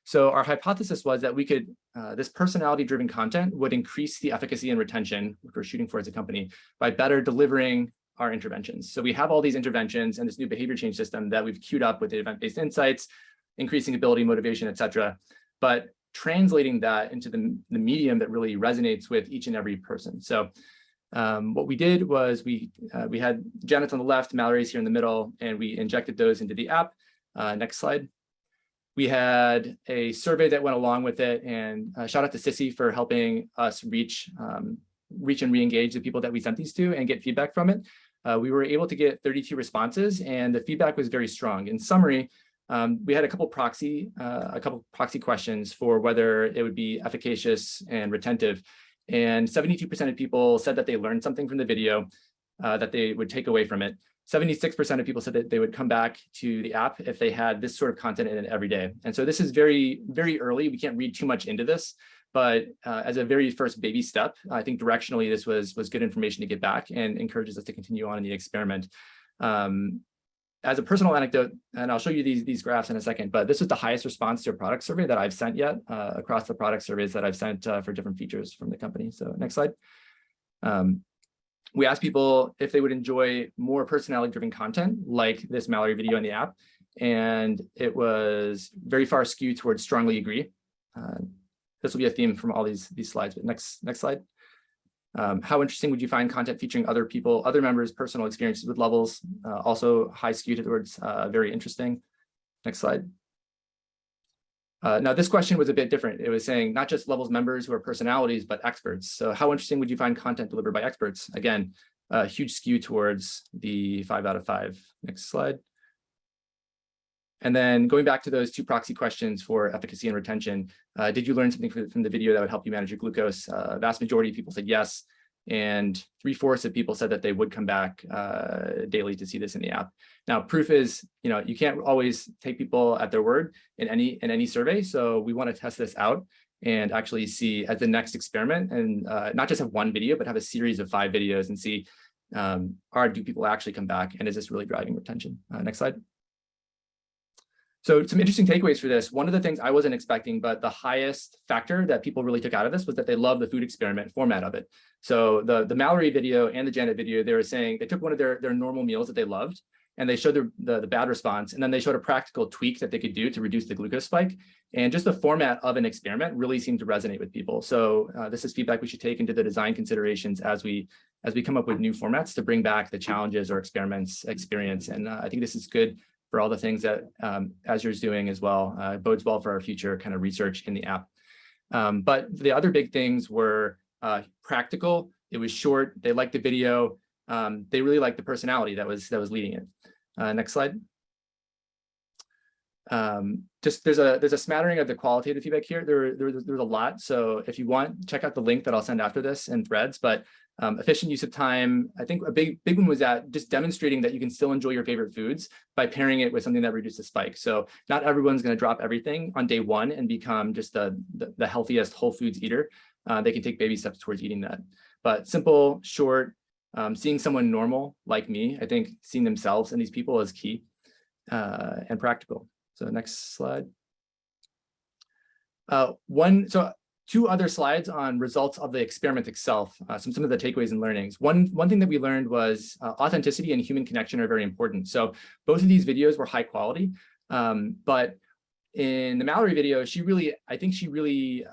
So our hypothesis was that we could, this personality-driven content would increase the efficacy and retention, which we're shooting for as a company, by better delivering our interventions. So we have all these interventions and this new behavior change system that we've queued up with the event-based insights. increasing ability, motivation, etc. But translating that into the medium that really resonates with each and every person. So what we did was we had Janet's on the left, Mallory's here in the middle, and we injected those into the app. Next slide. We had a survey that went along with it, and shout out to Sissy for helping us reach and re-engage the people that we sent these to and get feedback from it. We were able to get 32 responses, and the feedback was very strong. In summary, we had a couple proxy questions for whether it would be efficacious and retentive. And 72% of people said that they learned something from the video that they would take away from it. 76% of people said that they would come back to the app if they had this sort of content in it every day. And so this is very, very early. We can't read too much into this, but as a very first baby step, I think directionally this was good information to get back and encourages us to continue on in the experiment. As a personal anecdote, and I'll show you these graphs in a second, but this was the highest response to a product survey that I've sent yet across the product surveys that I've sent for different features from the company. So next slide. We asked people if they would enjoy more personality-driven content like this Mallory video in the app, and it was very far skewed towards strongly agree. This will be a theme from all these slides, but next slide. How interesting would you find content featuring other people, other members' personal experiences with levels? Also high skew towards very interesting. Next slide. Now this question was a bit different. It was saying not just levels members who are personalities, but experts. So how interesting would you find content delivered by experts? Again, a huge skew towards the 5 out of 5. Next slide. And then going back to those 2 proxy questions for efficacy and retention, did you learn something from the video that would help you manage your glucose? Vast majority of people said yes, and 3/4 of people said that they would come back daily to see this in the app. Now, proof is, you can't always take people at their word in any survey, so we want to test this out and actually see as the next experiment, and not just have one video, but have a series of 5 videos and see, do people actually come back, and is this really driving retention? Next slide. So some interesting takeaways for this. One of the things I wasn't expecting, but the highest factor that people really took out of this was that they love the food experiment format of it. So the Mallory video and the Janet video, they were saying they took one of their normal meals that they loved, and they showed the bad response, and then they showed a practical tweak that they could do to reduce the glucose spike. And just the format of an experiment really seemed to resonate with people. So this is feedback we should take into the design considerations as we come up with new formats to bring back the challenges or experiments experience. And I think this is good for all the things that Azure's doing as well. Bodes well for our future kind of research in the app. But the other big things were practical. It was short. They liked the video. They really liked the personality that was leading it. Next slide. Just there's a smattering of the qualitative feedback here. There's a lot. So if you want, check out the link that I'll send after this in threads. But efficient use of time, I think a big one was that just demonstrating that you can still enjoy your favorite foods by pairing it with something that reduces the spike. So not everyone's going to drop everything on day one and become just the healthiest whole foods eater. They can take baby steps towards eating that. But simple, short, seeing someone normal like me, I think seeing themselves in these people is key and practical. So next slide. Two other slides on results of the experiment itself, some of the takeaways and learnings. One thing that we learned was authenticity and human connection are very important. So both of these videos were high quality, but in the Mallory video, I think she really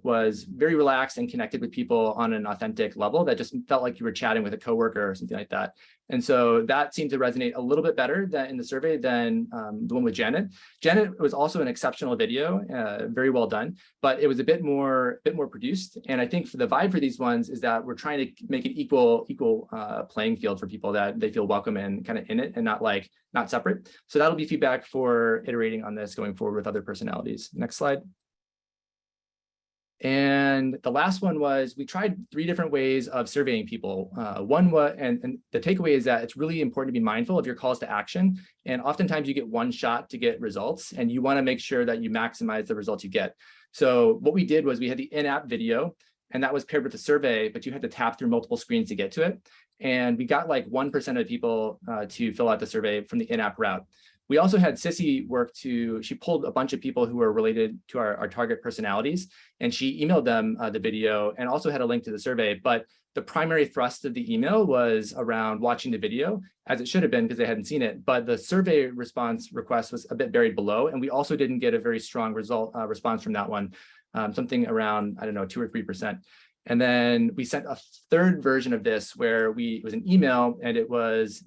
was very relaxed and connected with people on an authentic level that just felt like you were chatting with a coworker or something like that. And so that seemed to resonate a little bit better in the survey than the one with Janet. Janet was also an exceptional video, very well done, but it was a bit more produced. And I think for the vibe for these ones is that we're trying to make it equal playing field for people, that they feel welcome and kind of in it and not separate. So that'll be feedback for iterating on this going forward with other personalities. Next slide. And the last one was we tried 3 different ways of surveying people. One was, and the takeaway is that it's really important to be mindful of your calls to action. And oftentimes you get one shot to get results, and you want to make sure that you maximize the results you get. So what we did was we had the in-app video, and that was paired with the survey, but you had to tap through multiple screens to get to it. And we got like 1% of people to fill out the survey from the in-app route. We also had Sissy she pulled a bunch of people who were related to our target personalities, and she emailed them the video and also had a link to the survey. But the primary thrust of the email was around watching the video, as it should have been because they hadn't seen it. But the survey response request was a bit buried below, and we also didn't get a very strong response from that one, something around, I don't know, 2 or 3%. And then we sent a third version of this where it was an email, and it was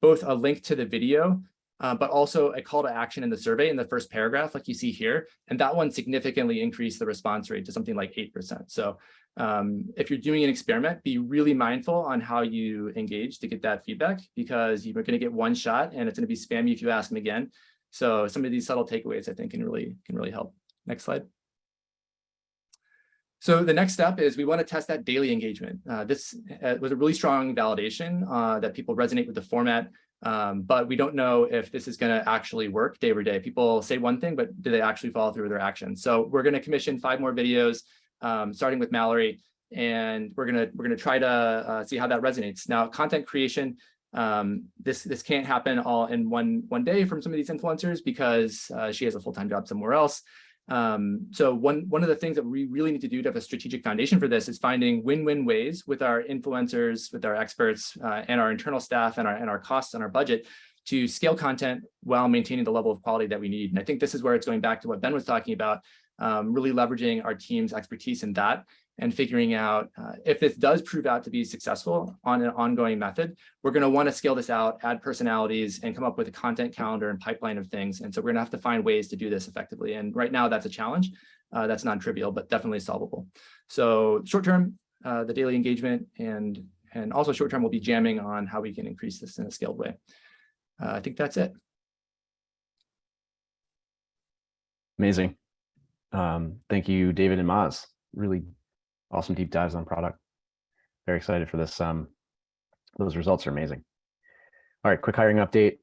both a link to the video, but also a call to action in the survey in the first paragraph, like you see here. And that one significantly increased the response rate to something like 8%. So if you're doing an experiment, be really mindful on how you engage to get that feedback, because you're going to get one shot and it's going to be spammy if you ask them again. So some of these subtle takeaways, I think, can really help. Next slide. So the next step is we want to test that daily engagement. This was a really strong validation that people resonate with the format, but we don't know if this is going to actually work day over day. People say one thing, but do they actually follow through with their actions? So we're going to commission 5 more videos, starting with Mallory, and we're gonna try to see how that resonates. Now, content creation, this can't happen all in one day from some of these influencers because she has a full-time job somewhere else. So one of the things that we really need to do to have a strategic foundation for this is finding win-win ways with our influencers, with our experts, and our internal staff, and our costs and our budget to scale content while maintaining the level of quality that we need. And I think this is where it's going back to what Ben was talking about, really leveraging our team's expertise in that and figuring out if this does prove out to be successful on an ongoing method, we're going to want to scale this out, add personalities, and come up with a content calendar and pipeline of things. And so we're going to have to find ways to do this effectively. And right now that's a challenge. That's non-trivial, but definitely solvable. So short term, the daily engagement, and also short term, we'll be jamming on how we can increase this in a scaled way. I think that's it. Amazing. Thank you, David and Maz. Really awesome deep dives on product. Very excited for this. Those results are amazing. All right, quick hiring update.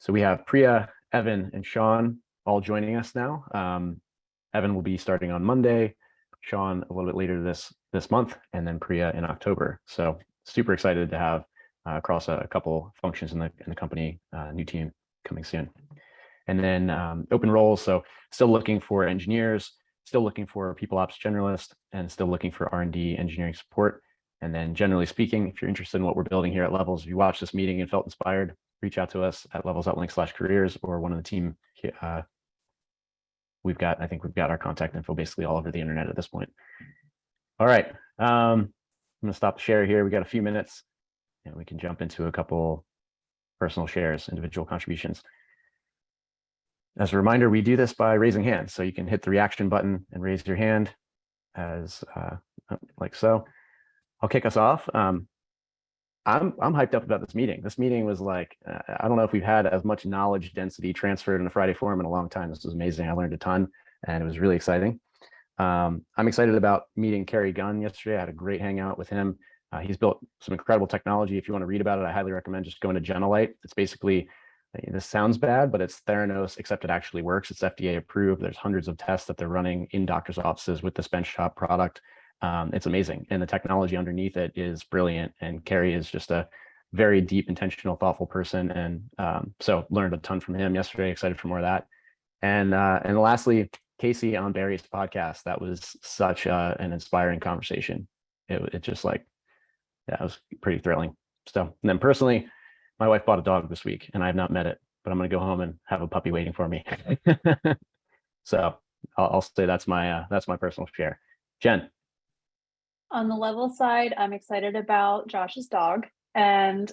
So we have Priya, Evan, and Sean all joining us now. Evan will be starting on Monday, Sean a little bit later this month, and then Priya in October. So super excited to have across a couple functions in the company, new team coming soon. And then open roles, so still looking for engineers, still looking for people ops generalists, and still looking for R&D engineering support. And then generally speaking, if you're interested in what we're building here at Levels, if you watched this meeting and felt inspired, reach out to us at levels.link/careers or one of the team. I think we've got our contact info basically all over the internet at this point. All right, I'm gonna stop the share here. We got a few minutes and we can jump into a couple personal shares, individual contributions. As a reminder, we do this by raising hands. So you can hit the reaction button and raise your hand as like so. I'll kick us off. I'm hyped up about this meeting. This meeting was like, I don't know if we've had as much knowledge density transferred in a Friday forum in a long time. This was amazing. I learned a ton and it was really exciting. I'm excited about meeting Kerry Gunn yesterday. I had a great hangout with him. He's built some incredible technology. If you want to read about it, I highly recommend just going to Genolite. It's basically, this sounds bad, but it's Theranos, except it actually works. It's FDA approved. There's hundreds of tests that they're running in doctors' offices with this benchtop product. It's amazing. And the technology underneath it is brilliant. And Kerry is just a very deep, intentional, thoughtful person. And so learned a ton from him yesterday, excited for more of that. And lastly, Casey on Barry's podcast. That was such an inspiring conversation. It just like, yeah, it was pretty thrilling. So, and then personally, my wife bought a dog this week and I have not met it, but I'm going to go home and have a puppy waiting for me. So I'll say that's my personal share. Jen. On the level side, I'm excited about Josh's dog and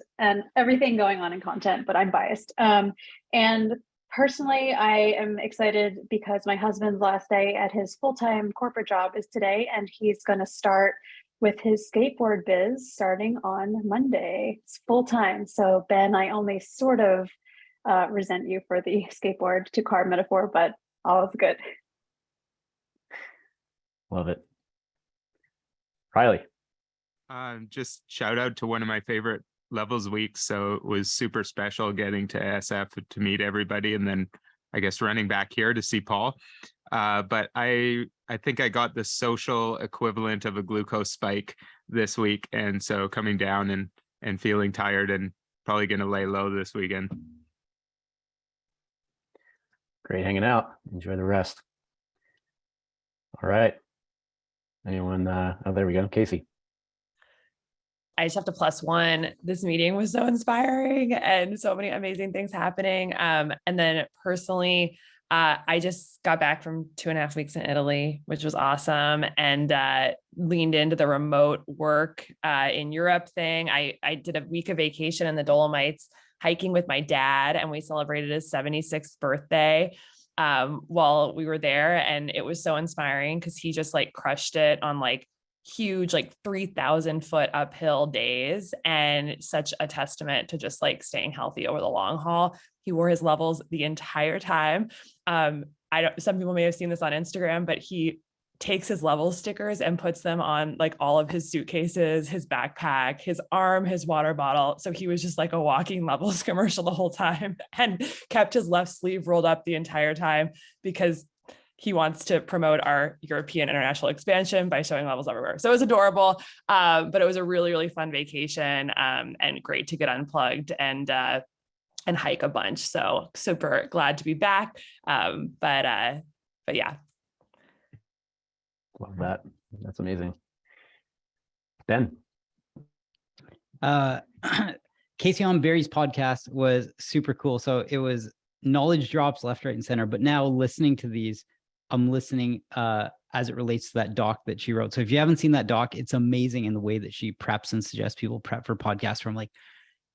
everything going on in content, but I'm biased. And personally, I am excited because my husband's last day at his full-time corporate job is today, and he's going to start with his skateboard biz starting on Monday. It's full-time. So Ben, I only sort of resent you for the skateboard to car metaphor, but all is good. Love it. Riley. Just shout out to one of my favorite Levels weeks. So it was super special getting to SF to meet everybody, and then I guess running back here to see Paul. But I think I got the social equivalent of a glucose spike this week. And so coming down and feeling tired and probably going to lay low this weekend. Great hanging out. Enjoy the rest. All right. Anyone? Oh, there we go. Casey. I just have to +1. This meeting was so inspiring and so many amazing things happening. And then personally, I just got back from 2.5 weeks in Italy, which was awesome, and leaned into the remote work in Europe thing. I did a week of vacation in the Dolomites, hiking with my dad, and we celebrated his 76th birthday while we were there. And it was so inspiring because he just like crushed it on like huge, like 3,000 foot uphill days, and such a testament to just like staying healthy over the long haul. He wore his levels the entire time. Some people may have seen this on Instagram, but he takes his level stickers and puts them on like all of his suitcases, his backpack, his arm, his water bottle. So he was just like a walking levels commercial the whole time, and kept his left sleeve rolled up the entire time because he wants to promote our European international expansion by showing levels everywhere. So it was adorable, but it was a really, really fun vacation, and great to get unplugged and hike a bunch. So super glad to be back. But yeah. Love that. That's amazing. Ben. Casey on Barry's podcast was super cool. So it was knowledge drops left, right, and center. But now listening to these, I'm listening as it relates to that doc that she wrote. So if you haven't seen that doc, it's amazing in the way that she preps and suggests people prep for podcasts from like,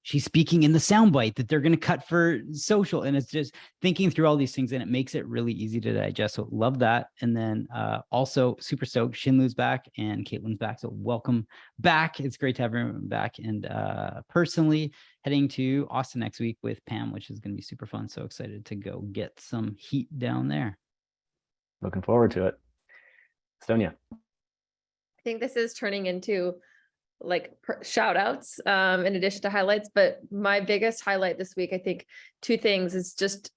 she's speaking in the soundbite that they're going to cut for social. And it's just thinking through all these things, and it makes it really easy to digest. So love that. And then also super stoked, Shinlu's back and Caitlin's back. So welcome back. It's great to have everyone back. And personally heading to Austin next week with Pam, which is going to be super fun. So excited to go get some heat down there. Looking forward to it. Sonia. I think this is turning into like shout outs in addition to highlights, but my biggest highlight this week, I think 2 things is just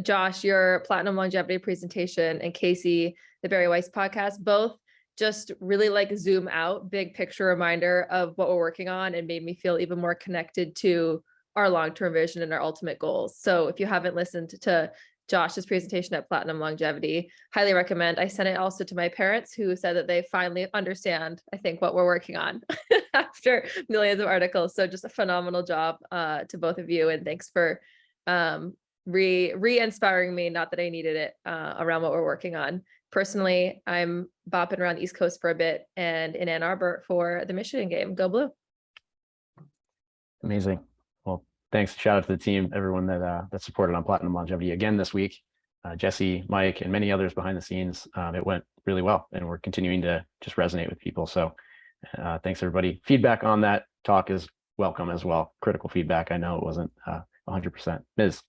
Josh, your Platinum Longevity presentation, and Casey, the Barry Weiss podcast, both just really like zoom out, big picture reminder of what we're working on, and made me feel even more connected to our long-term vision and our ultimate goals. So if you haven't listened to Josh's presentation at Platinum Longevity, highly recommend. I sent it also to my parents, who said that they finally understand, I think, what we're working on after millions of articles. So just a phenomenal job to both of you. And thanks for re-inspiring me, not that I needed it, around what we're working on. Personally, I'm bopping around the East Coast for a bit and in Ann Arbor for the Michigan game. Go Blue. Amazing. Well, thanks. Shout out to the team, everyone that supported on Platinum Longevity again this week. Jesse, Mike, and many others behind the scenes. It went really well, and we're continuing to just resonate with people. So thanks, everybody. Feedback on that talk is welcome as well. Critical feedback. I know it wasn't 100%. Ms.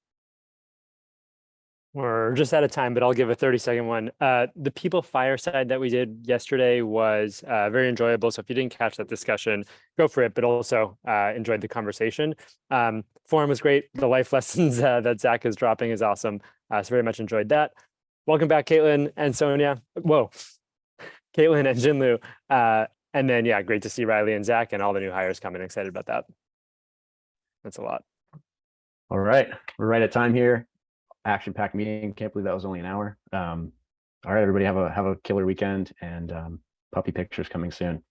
We're just out of time, but I'll give a 30-second one. The People Fireside that we did yesterday was very enjoyable. So if you didn't catch that discussion, go for it, but also enjoyed the conversation. Forum was great. The life lessons that Zach is dropping is awesome. So very much enjoyed that. Welcome back, Caitlin and Sonia. Whoa, Caitlin and Jinlu. And then, yeah, great to see Riley and Zach and all the new hires coming. Excited about that. That's a lot. All right. We're right at time here. Action-packed meeting. Can't believe that was only an hour. All right, everybody, have a killer weekend, and puppy pictures coming soon.